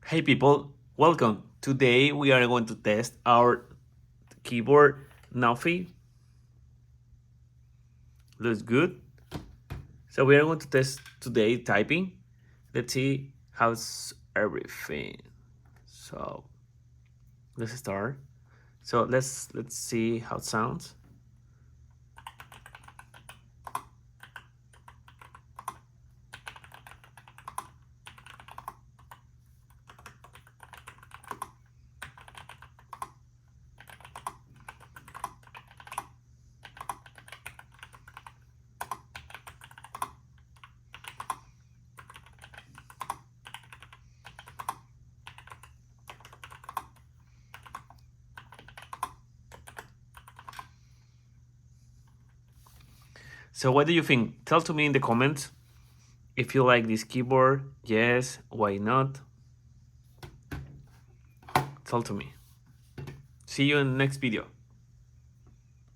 Hey people, welcome. Today we are going to test our keyboard NuPhy. Looks good. So we are going to test today typing. Let's see how's everything. So let's start. So let's see how it sounds. So what do you think? Tell to me in the comments if you like this keyboard. Yes, why not? Tell to me. See you in the next video.